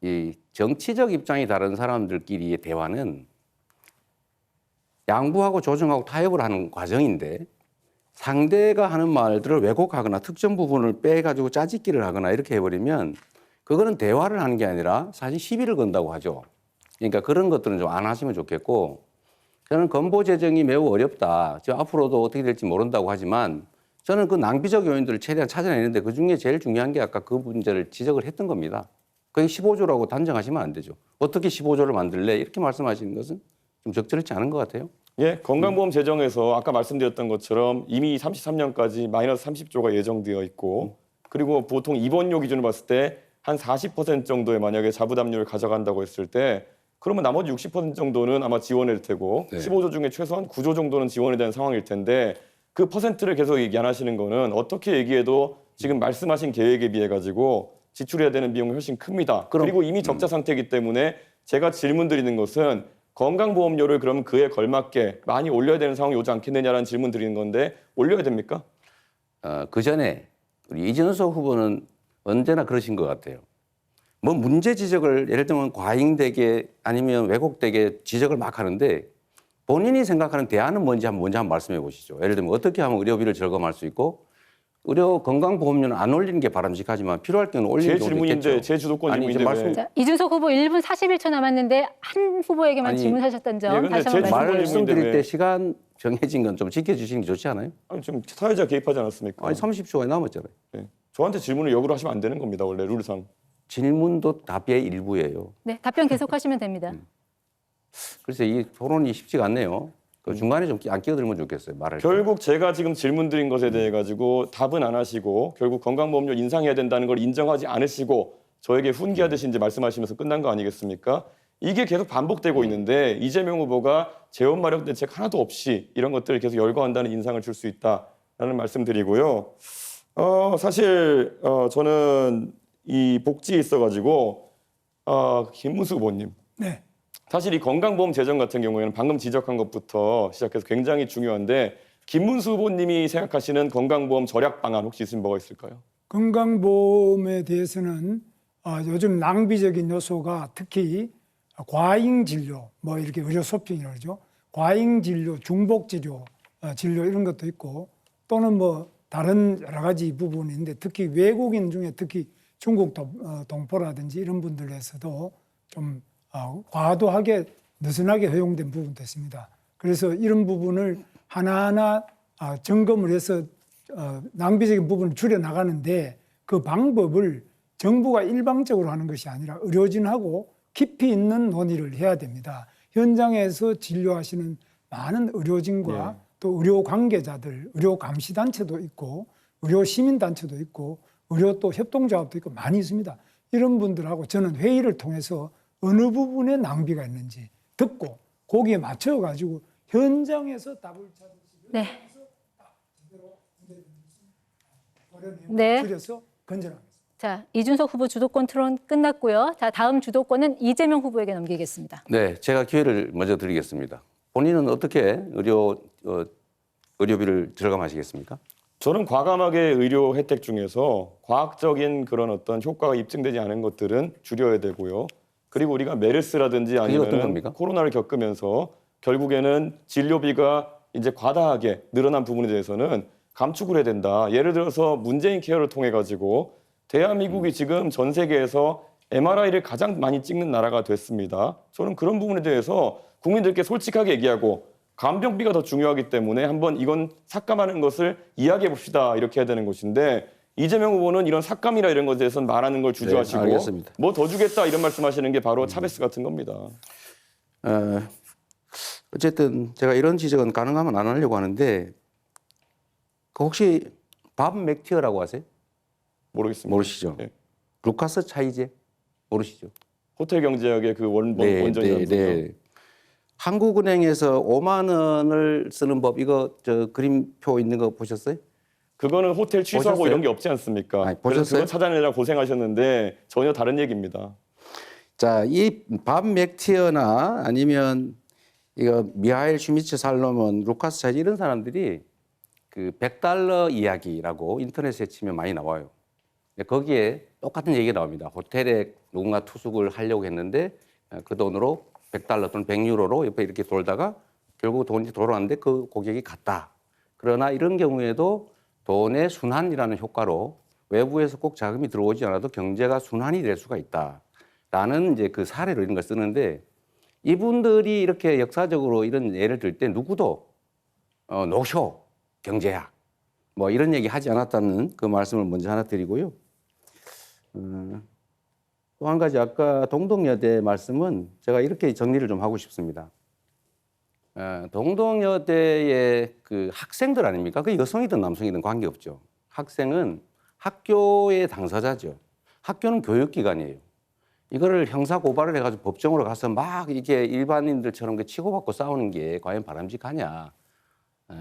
이 정치적 입장이 다른 사람들끼리의 대화는 양보하고 조정하고 타협을 하는 과정인데 상대가 하는 말들을 왜곡하거나 특정 부분을 빼가지고 짜집기를 하거나 이렇게 해버리면 그거는 대화를 하는 게 아니라 사실 시비를 건다고 하죠. 그러니까 그런 것들은 좀 안 하시면 좋겠고 저는 건보 재정이 매우 어렵다. 지금 앞으로도 어떻게 될지 모른다고 하지만 저는 그 낭비적 요인들을 최대한 찾아내는데 그중에 제일 중요한 게 아까 그 문제를 지적을 했던 겁니다. 그게 15조라고 단정하시면 안 되죠. 어떻게 15조를 만들래? 이렇게 말씀하시는 것은 좀 적절치 않은 것 같아요. 예, 건강보험 재정에서 아까 말씀드렸던 것처럼 이미 33년까지 마이너스 30조가 예정되어 있고 그리고 보통 입원료 기준으로 봤을 때 한 40% 정도의 만약에 자부담률을 가져간다고 했을 때 그러면 나머지 60% 정도는 아마 지원일 테고 네. 15조 중에 최소한 9조 정도는 지원이 되는 상황일 텐데 그 퍼센트를 계속 얘기 안 하시는 거는 어떻게 얘기해도 지금 말씀하신 계획에 비해 가지고 지출해야 되는 비용이 훨씬 큽니다. 그리고 이미 적자 상태이기 때문에 제가 질문 드리는 것은 건강보험료를 그럼 그에 걸맞게 많이 올려야 되는 상황이 오지 않겠느냐라는 질문 드리는 건데 올려야 됩니까? 그 전에 우리 이준석 후보는 언제나 그러신 것 같아요. 뭐 문제 지적을 예를 들면 과잉되게 아니면 왜곡되게 지적을 막 하는데 본인이 생각하는 대안은 뭔지 한번 먼저 말씀해 보시죠. 예를 들면 어떻게 하면 의료비를 절감할 수 있고 의료 건강보험료는 안 올리는 게 바람직하지만 필요할 경우는 올리는 제 경우도 질문인데 있겠죠. 제 주도권 아니, 질문인데 말씀- 왜? 자, 이준석 후보 1분 41초 남았는데 한 후보에게만 아니, 질문하셨던 점 예, 근데 다시 제 한번 질문을 말씀드리겠습니다. 말씀드릴 왜- 때 시간 정해진 건 좀 지켜주시는 게 좋지 않아요? 아니, 좀 사회자 개입하지 않았습니까? 아니 30초가 남았잖아요. 네. 저한테 질문을 역으로 하시면 안 되는 겁니다. 원래 룰상. 질문도 답의 일부예요. 네, 답변 계속하시면 됩니다. 그래서 이 토론이 쉽지가 않네요. 그 중간에 좀 안 끼어들면 좋겠어요. 말할 때. 결국 제가 지금 질문 드린 것에 대해 가지고 답은 안 하시고 결국 건강보험료 인상해야 된다는 걸 인정하지 않으시고 저에게 훈계하듯이 이제 말씀하시면서 끝난 거 아니겠습니까? 이게 계속 반복되고 있는데 이재명 후보가 재원 마련 대책 하나도 없이 이런 것들을 계속 열거한다는 인상을 줄 수 있다라는 말씀드리고요. 사실 저는 이 복지에 있어가지고 김문수 후보님. 네. 사실 이 건강보험 재정 같은 경우에는 방금 지적한 것부터 시작해서 굉장히 중요한데 김문수 후보님이 생각하시는 건강보험 절약 방안 혹시 있으면 뭐가 있을까요? 건강보험에 대해서는 요즘 낭비적인 요소가 특히 과잉 진료, 뭐 이렇게 의료 쇼핑이라고 그러죠. 과잉 진료, 중복 진료, 진료 이런 것도 있고 또는 뭐 다른 여러 가지 부분인데 특히 외국인 중에 특히 중국 동포라든지 이런 분들에서도 좀 과도하게 느슨하게 허용된 부분도 있습니다. 그래서 이런 부분을 하나하나 점검을 해서 낭비적인 부분을 줄여나가는데 그 방법을 정부가 일방적으로 하는 것이 아니라 의료진하고 깊이 있는 논의를 해야 됩니다. 현장에서 진료하시는 많은 의료진과 또 의료 관계자들, 의료 감시단체도 있고 의료 시민단체도 있고 의료 또 협동조합도 있고 많이 있습니다. 이런 분들하고 저는 회의를 통해서 어느 부분에 낭비가 있는지 듣고 거기에 맞춰가지고 현장에서 답을 찾으시고 네. 네. 줄여서 건전하겠습니다. 자, 이준석 후보 주도권 토론 끝났고요. 자, 다음 주도권은 이재명 후보에게 넘기겠습니다. 네, 제가 기회를 먼저 드리겠습니다. 본인은 어떻게 의료비를 절감하시겠습니까? 저는 과감하게 의료 혜택 중에서 과학적인 그런 어떤 효과가 입증되지 않은 것들은 줄여야 되고요. 그리고 우리가 메르스라든지 어떤 아니면 겁니까? 코로나를 겪으면서 결국에는 진료비가 이제 과다하게 늘어난 부분에 대해서는 감축을 해야 된다. 예를 들어서 문재인 케어를 통해 가지고 대한민국이 지금 전 세계에서 MRI를 가장 많이 찍는 나라가 됐습니다. 저는 그런 부분에 대해서 국민들께 솔직하게 얘기하고 간병비가 더 중요하기 때문에 한번 이건 삭감하는 것을 이야기해 봅시다. 이렇게 해야 되는 것인데 이재명 후보는 이런 삭감이나 이런 것에 대해서는 말하는 걸 주저하시고 알겠습니다. 뭐 더 주겠다 이런 말씀하시는 게 바로 차베스 같은 겁니다. 어쨌든 제가 이런 지적은 가능하면 안 하려고 하는데 그 혹시 밥 맥티어라고 아세요? 모르겠습니다. 모르시죠? 네. 루카스 차이제 모르시죠? 호텔 경제학의 그 원전이라면서요. 네. 한국은행에서 5만 원을 쓰는 법 이거 저 그림표 있는 거 보셨어요? 그거는 호텔 취소하고 보셨어요? 이런 게 없지 않습니까? 아니, 그래서 보셨어요? 그거 찾아내느라 고생하셨는데 전혀 다른 얘기입니다. 자, 이 밥 맥티어나 아니면 이거 미하일 슈미츠 살로몬, 루카스 차이제 이런 사람들이 그 $100 이야기라고 인터넷에 치면 많이 나와요. 거기에 똑같은 얘기가 나옵니다. 호텔에 누군가 투숙을 하려고 했는데 그 돈으로 $100 또는 $100유로로 옆에 이렇게 돌다가 결국 돈이 돌아왔는데 그 고객이 갔다. 그러나 이런 경우에도 돈의 순환이라는 효과로 외부에서 꼭 자금이 들어오지 않아도 경제가 순환이 될 수가 있다라는 이제 그 사례로 이런 걸 쓰는데 이분들이 이렇게 역사적으로 이런 예를 들 때 누구도 노쇼 경제학 뭐 이런 얘기 하지 않았다는 그 말씀을 먼저 하나 드리고요. 또 한 가지 아까 동덕여대 말씀은 제가 이렇게 정리를 좀 하고 싶습니다. 동덕여대의 그 학생들 아닙니까? 그 여성이든 남성이든 관계없죠. 학생은 학교의 당사자죠. 학교는 교육기관이에요. 이거를 형사 고발을 해가지고 법정으로 가서 막 이게 일반인들처럼 치고받고 싸우는 게 과연 바람직하냐.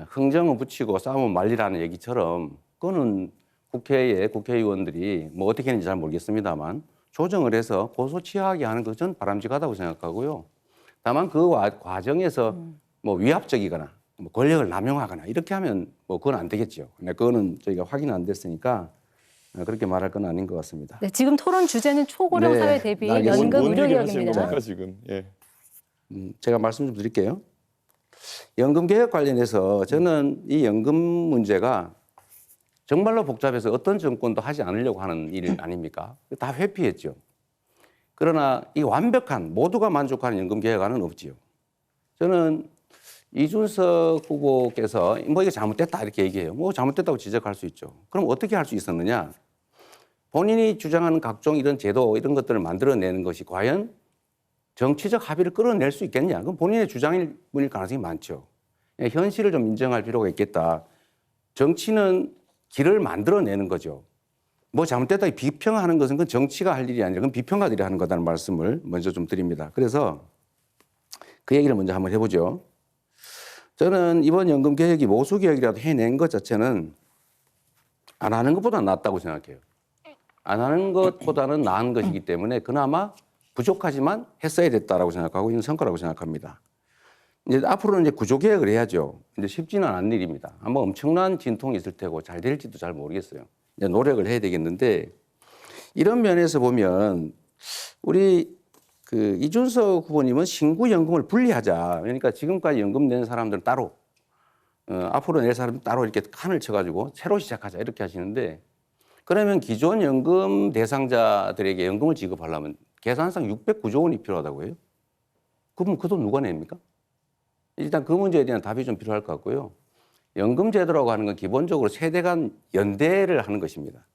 흥정은 붙이고 싸우면 말리라는 얘기처럼 그거는 국회에 국회의원들이 뭐 어떻게 했는지 잘 모르겠습니다만 조정을 해서 고소 취하하게 하는 것은 바람직하다고 생각하고요. 다만 그 과정에서 뭐 위압적이거나 뭐 권력을 남용하거나 이렇게 하면 뭐 그건 안 되겠죠. 근데 그거는 저희가 확인 안 됐으니까 그렇게 말할 건 아닌 것 같습니다. 네, 지금 토론 주제는 초고령 네, 사회 대비 알겠습니다. 연금 뭔 의료 얘기를 하시는 개혁입니다. 겁니까 지금? 예. 제가 말씀 좀 드릴게요. 연금 개혁 관련해서 저는 이 연금 문제가 정말로 복잡해서 어떤 정권도 하지 않으려고 하는 일 아닙니까? 다 회피했죠. 그러나 이 완벽한 모두가 만족하는 연금 개혁안은 없지요. 저는 이준석 후보께서 뭐 이게 잘못됐다 이렇게 얘기해요. 뭐 잘못됐다고 지적할 수 있죠. 그럼 어떻게 할 수 있었느냐? 본인이 주장하는 각종 이런 제도 이런 것들을 만들어내는 것이 과연 정치적 합의를 끌어낼 수 있겠냐? 그건 본인의 주장일 뿐일 가능성이 많죠. 현실을 좀 인정할 필요가 있겠다. 정치는 길을 만들어내는 거죠. 뭐 잘못됐다 비평하는 것은 그건 정치가 할 일이 아니라 그건 비평가들이 하는 거다는 말씀을 먼저 좀 드립니다. 그래서 그 얘기를 먼저 한번 해보죠. 저는 이번 연금 개혁이 모수 개혁이라도 해낸 것 자체는 안 하는 것보다 낫다고 생각해요. 안 하는 것보다는 나은 것이기 때문에 그나마 부족하지만 했어야 됐다라고 생각하고 이건 성과라고 생각합니다. 이제 앞으로는 이제 구조 개혁을 해야죠. 이제 쉽지는 않은 일입니다. 아마 엄청난 진통이 있을 테고 잘 될지도 잘 모르겠어요. 이제 노력을 해야 되겠는데 이런 면에서 보면 우리 그 이준석 후보님은 신구 연금을 분리하자. 그러니까 지금까지 연금 낸 사람들은 따로 앞으로 낼 사람은 따로 이렇게 칸을 쳐가지고 새로 시작하자 이렇게 하시는데 그러면 기존 연금 대상자들에게 연금을 지급하려면 계산상 609조 원이 필요하다고 해요. 그럼 그 돈 누가 냅니까? 일단 그 문제에 대한 답이 좀 필요할 것 같고요. 연금 제도라고 하는 건 기본적으로 세대 간 연대를 하는 것입니다.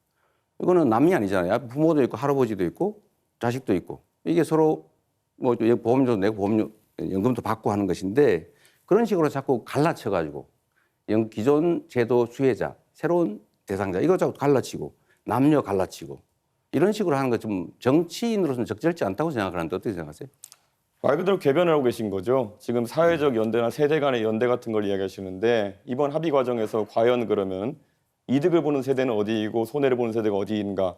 이거는 남이 아니잖아요. 부모도 있고 할아버지도 있고 자식도 있고 이게 서로 뭐 보험료도 내고 연금도 받고 하는 것인데 그런 식으로 자꾸 갈라쳐가지고 기존 제도 수혜자, 새로운 대상자 이거 자꾸 갈라치고 남녀 갈라치고 이런 식으로 하는 거 좀 정치인으로서는 적절치 않다고 생각하는데 어떻게 생각하세요? 말 그대로 개변을 하고 계신 거죠. 지금 사회적 연대나 세대 간의 연대 같은 걸 이야기하시는데 이번 합의 과정에서 과연 그러면 이득을 보는 세대는 어디이고 손해를 보는 세대가 어디인가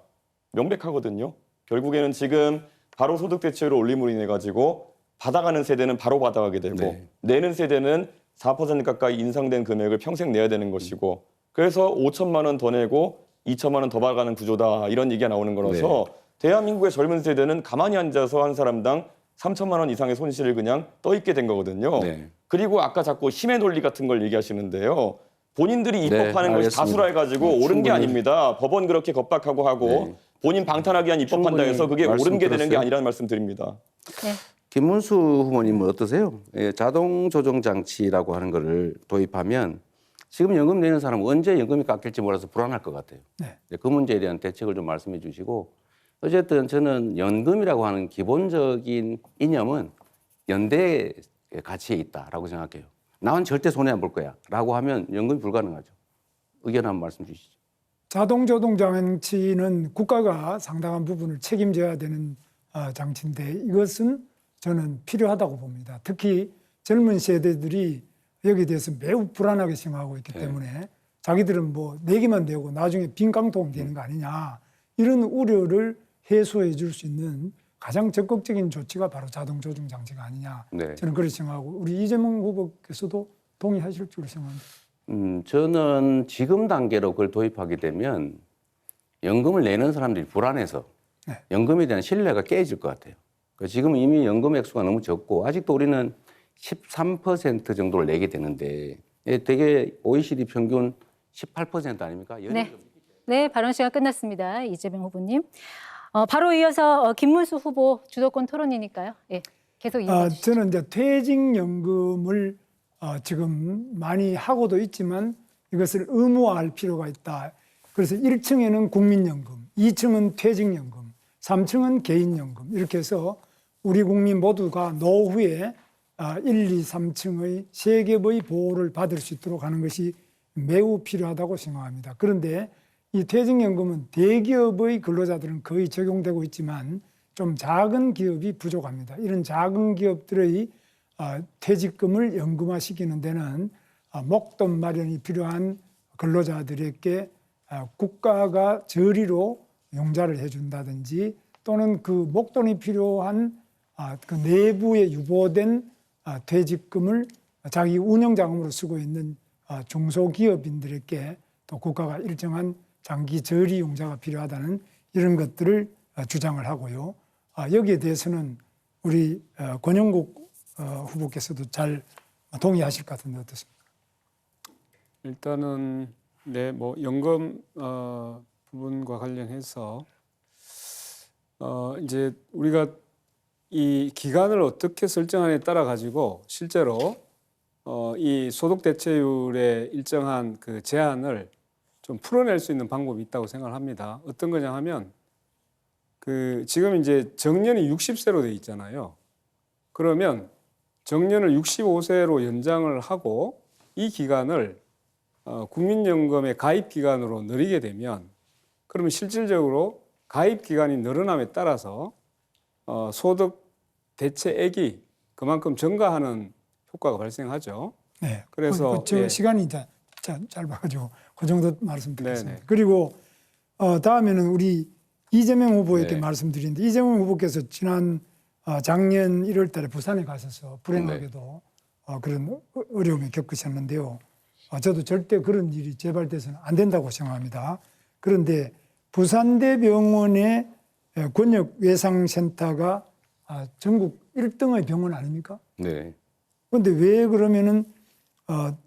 명백하거든요. 결국에는 지금 바로 소득 대체율을 올림으로 인해 가지고 받아가는 세대는 바로 받아가게 되고 네. 내는 세대는 4% 가까이 인상된 금액을 평생 내야 되는 것이고 그래서 5천만 원 더 내고 2천만 원 더 받아가는 구조다 이런 얘기가 나오는 거라서 대한민국의 젊은 세대는 가만히 앉아서 한 사람당 3천만 원 이상의 손실을 그냥 떠있게 된 거거든요. 네. 그리고 아까 자꾸 힘의 논리 같은 걸 얘기하시는데요. 본인들이 네, 입법하는 것이 알겠습니다. 다수라 해가지고 옳은 게 충분히. 아닙니다. 법원 그렇게 겁박하고 하고 네. 본인 방탄하기 위한 입법한다 해서 그게 말씀 옳은 게 되는 게 들었어요. 아니라는 말씀 드립니다. 네. 김문수 후보님은 어떠세요? 자동 조정 장치라고 하는 거를 도입하면 지금 연금 내는 사람은 언제 연금이 깎일지 몰라서 불안할 것 같아요. 네. 그 문제에 대한 대책을 좀 말씀해 주시고 어쨌든 저는 연금이라고 하는 기본적인 이념은 연대의 가치에 있다라고 생각해요. 나는 절대 손해 안 볼 거야 라고 하면 연금이 불가능하죠. 의견 한번 말씀 주시죠. 자동조동 장치는 국가가 상당한 부분을 책임져야 되는 장치인데 이것은 저는 필요하다고 봅니다. 특히 젊은 세대들이 여기에 대해서 매우 불안하게 생각하고 있기 때문에 자기들은 뭐 내기만 되고 나중에 빈깡통 되는 거 아니냐 이런 우려를 해소해 줄 수 있는 가장 적극적인 조치가 바로 자동조정 장치가 아니냐 네. 저는 그렇게 생각하고 우리 이재명 후보께서도 동의하실 줄 생각합니다. 저는 지금 단계로 그걸 도입하게 되면 연금을 내는 사람들이 불안해서 네. 연금에 대한 신뢰가 깨질 것 같아요. 지금 이미 연금 액수가 너무 적고 아직도 우리는 13% 정도를 내게 되는데 되게 OECD 평균 18% 아닙니까? 네. 네, 발언 시간 끝났습니다. 이재명 후보님. 바로 이어서 김문수 후보 주도권 토론이니까요. 예, 계속 이어가 주시죠. 저는 이제 퇴직연금을 지금 많이 하고도 있지만 이것을 의무화할 필요가 있다. 그래서 1층에는 국민연금, 2층은 퇴직연금, 3층은 개인연금 이렇게 해서 우리 국민 모두가 노후에 1, 2, 3층의 세 겹의 보호를 받을 수 있도록 하는 것이 매우 필요하다고 생각합니다. 그런데 이 퇴직연금은 대기업의 근로자들은 거의 적용되고 있지만 좀 작은 기업이 부족합니다. 이런 작은 기업들의 퇴직금을 연금화시키는 데는 목돈 마련이 필요한 근로자들에게 국가가 저리로 용자를 해준다든지 또는 그 목돈이 필요한 그 내부에 유보된 퇴직금을 자기 운영자금으로 쓰고 있는 중소기업인들에게 또 국가가 일정한 장기 저리 용자가 필요하다는 이런 것들을 주장을 하고요. 여기에 대해서는 우리 권영국 후보께서도 잘 동의하실 것 같은데 어떻습니까? 일단은 네, 뭐 연금 부분과 관련해서 이제 우리가 이 기간을 어떻게 설정하느냐에 따라 가지고 실제로 이 소득 대체율의 일정한 그 제한을 좀 풀어낼 수 있는 방법이 있다고 생각을 합니다. 어떤 거냐 하면 그 지금 이제 정년이 60세로 돼 있잖아요. 그러면 정년을 65세로 연장을 하고 이 기간을 국민연금의 가입 기간으로 늘리게 되면 그러면 실질적으로 가입 기간이 늘어남에 따라서 소득 대체액이 그만큼 증가하는 효과가 발생하죠. 네. 그래서 저 예. 시간이 짧아가지고 그 정도 말씀드리겠습니다. 네네. 그리고 다음에는 우리 이재명 후보에게 네. 말씀드리는데 이재명 후보께서 지난 작년 1월달에 부산에 가셔서 불행하게도 그런 어려움을 겪으셨는데요. 저도 절대 그런 일이 재발돼서는 안 된다고 생각합니다. 그런데 부산대병원의 권역 외상센터가 전국 1등의 병원 아닙니까? 네. 그런데 왜 그러면은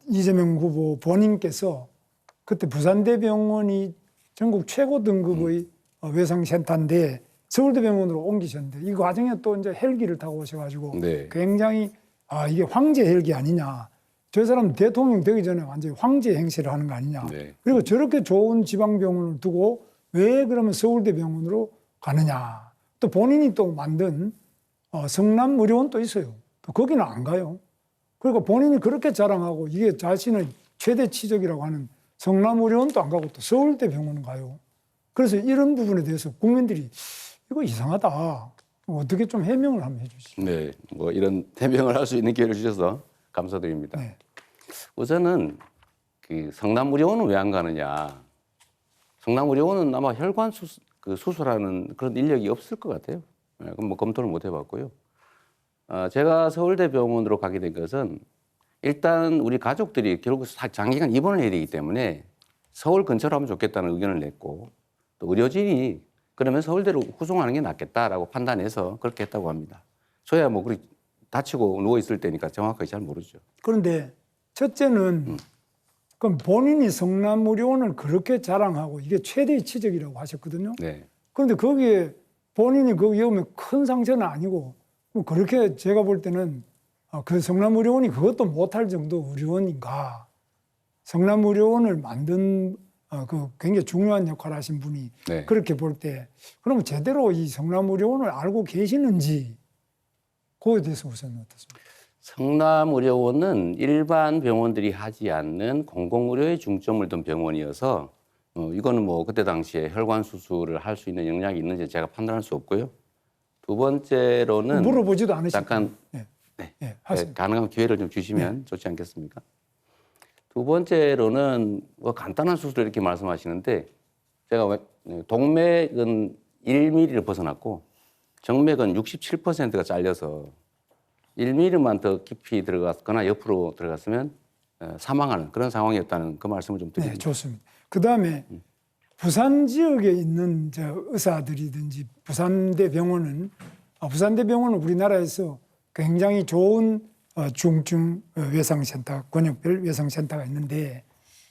이재명 후보 본인께서 그때 부산대병원이 전국 최고 등급의 외상센터인데 서울대병원으로 옮기셨는데 이 과정에 또 이제 헬기를 타고 오셔가지고 네. 굉장히 이게 황제 헬기 아니냐. 저 사람 대통령 되기 전에 완전히 황제 행세를 하는 거 아니냐. 네. 그리고 저렇게 좋은 지방병원을 두고 왜 그러면 서울대병원으로 가느냐. 또 본인이 또 만든 성남의료원 또 있어요. 또 거기는 안 가요. 그러니까 본인이 그렇게 자랑하고 이게 자신의 최대 치적이라고 하는 성남의료원도 안 가고 또 서울대병원 가요. 그래서 이런 부분에 대해서 국민들이 이거 이상하다. 어떻게 좀 해명을 한번 해주시죠. 네. 뭐 이런 해명을 할 수 있는 기회를 주셔서 감사드립니다. 네. 우선은 그 성남의료원은 왜 안 가느냐. 성남의료원은 아마 혈관 수술하는 그런 인력이 없을 것 같아요. 네, 그럼 뭐 검토를 못 해봤고요. 제가 서울대병원으로 가게 된 것은 일단 우리 가족들이 결국 장기간 입원을 해야 되기 때문에 서울 근처로 하면 좋겠다는 의견을 냈고 또 의료진이 그러면 서울대로 후송하는 게 낫겠다라고 판단해서 그렇게 했다고 합니다. 저야 뭐 그렇게 다치고 누워 있을 때니까 정확하게 잘 모르죠. 그런데 첫째는 그럼 본인이 성남의료원을 그렇게 자랑하고 이게 최대의 치적이라고 하셨거든요. 네. 그런데 거기에 본인이 거기 오면 큰 상처는 아니고 뭐 그렇게 제가 볼 때는 그 성남의료원이 그것도 못할 정도 의료원인가. 성남의료원을 만든 그 굉장히 중요한 역할을 하신 분이 네. 그렇게 볼 때 그러면 제대로 이 성남의료원을 알고 계시는지 그거에 대해서 우선 어떻습니까? 성남의료원은 일반 병원들이 하지 않는 공공의료에 중점을 둔 병원이어서 이거는 뭐 그때 당시에 혈관 수술을 할 수 있는 역량이 있는지 제가 판단할 수 없고요. 두 번째로는 물어보지도 않으시고 잠깐 네. 네. 네, 하세요. 네, 가능하면 기회를 좀 주시면 좋지 않겠습니까? 두 번째로는 뭐 간단한 수술 이렇게 말씀하시는데 제가 동맥은 1mm를 벗어났고 정맥은 67%가 잘려서 1mm만 더 깊이 들어갔거나 옆으로 들어갔으면 사망하는 그런 상황이었다는 그 말씀을 좀 드립니다. 네, 좋습니다. 그 다음에 부산 지역에 있는 의사들이든지 부산대병원은 우리나라에서 굉장히 좋은 중증 외상센터, 권역별 외상센터가 있는데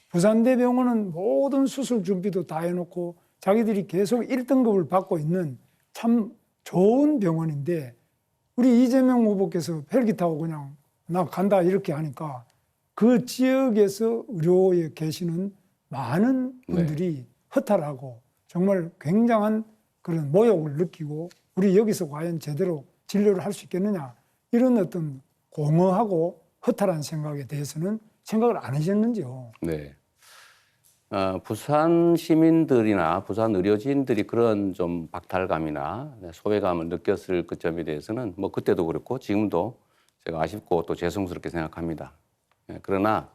부산대병원은 모든 수술 준비도 다 해놓고 자기들이 계속 1등급을 받고 있는 참 좋은 병원인데 우리 이재명 후보께서 헬기 타고 그냥 나 간다 이렇게 하니까 그 지역에서 의료에 계시는 많은 분들이 허탈하고 정말 굉장한 그런 모욕을 느끼고 우리 여기서 과연 제대로 진료를 할 수 있겠느냐 이런 어떤 공허하고 허탈한 생각에 대해서는 생각을 안 하셨는지요? 네. 부산 시민들이나 부산 의료진들이 그런 좀 박탈감이나 소외감을 느꼈을 그 점에 대해서는 뭐 그때도 그렇고 지금도 제가 아쉽고 또 죄송스럽게 생각합니다. 그러나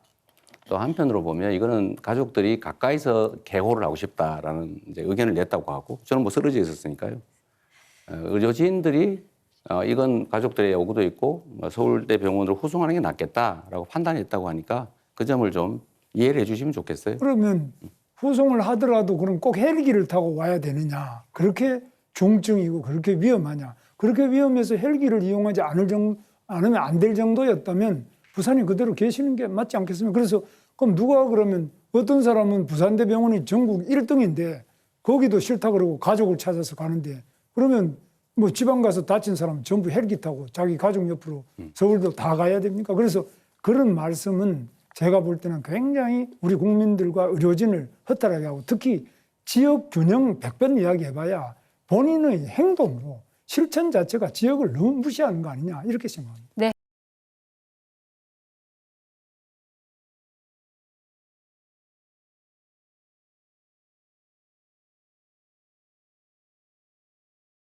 또 한편으로 보면 이거는 가족들이 가까이서 개호를 하고 싶다라는 이제 의견을 냈다고 하고 저는 뭐 쓰러져 있었으니까요. 의료진들이 이건 가족들의 요구도 있고 서울대 병원으로 후송하는 게 낫겠다라고 판단했다고 하니까 그 점을 좀 이해를 해주시면 좋겠어요. 그러면 후송을 하더라도 그럼 꼭 헬기를 타고 와야 되느냐? 그렇게 중증이고 그렇게 위험하냐? 그렇게 위험해서 헬기를 이용하지 않으면 안 될 정도였다면 부산에 그대로 계시는 게 맞지 않겠습니까? 그래서 그럼 누가 그러면 어떤 사람은 부산대병원이 전국 1등인데 거기도 싫다 그러고 가족을 찾아서 가는데 그러면 뭐 지방 가서 다친 사람 전부 헬기 타고 자기 가족 옆으로 서울도 다 가야 됩니까? 그래서 그런 말씀은 제가 볼 때는 굉장히 우리 국민들과 의료진을 허탈하게 하고 특히 지역 균형 100번 이야기해봐야 본인의 행동으로 실천 자체가 지역을 너무 무시하는 거 아니냐 이렇게 생각합니다. 네.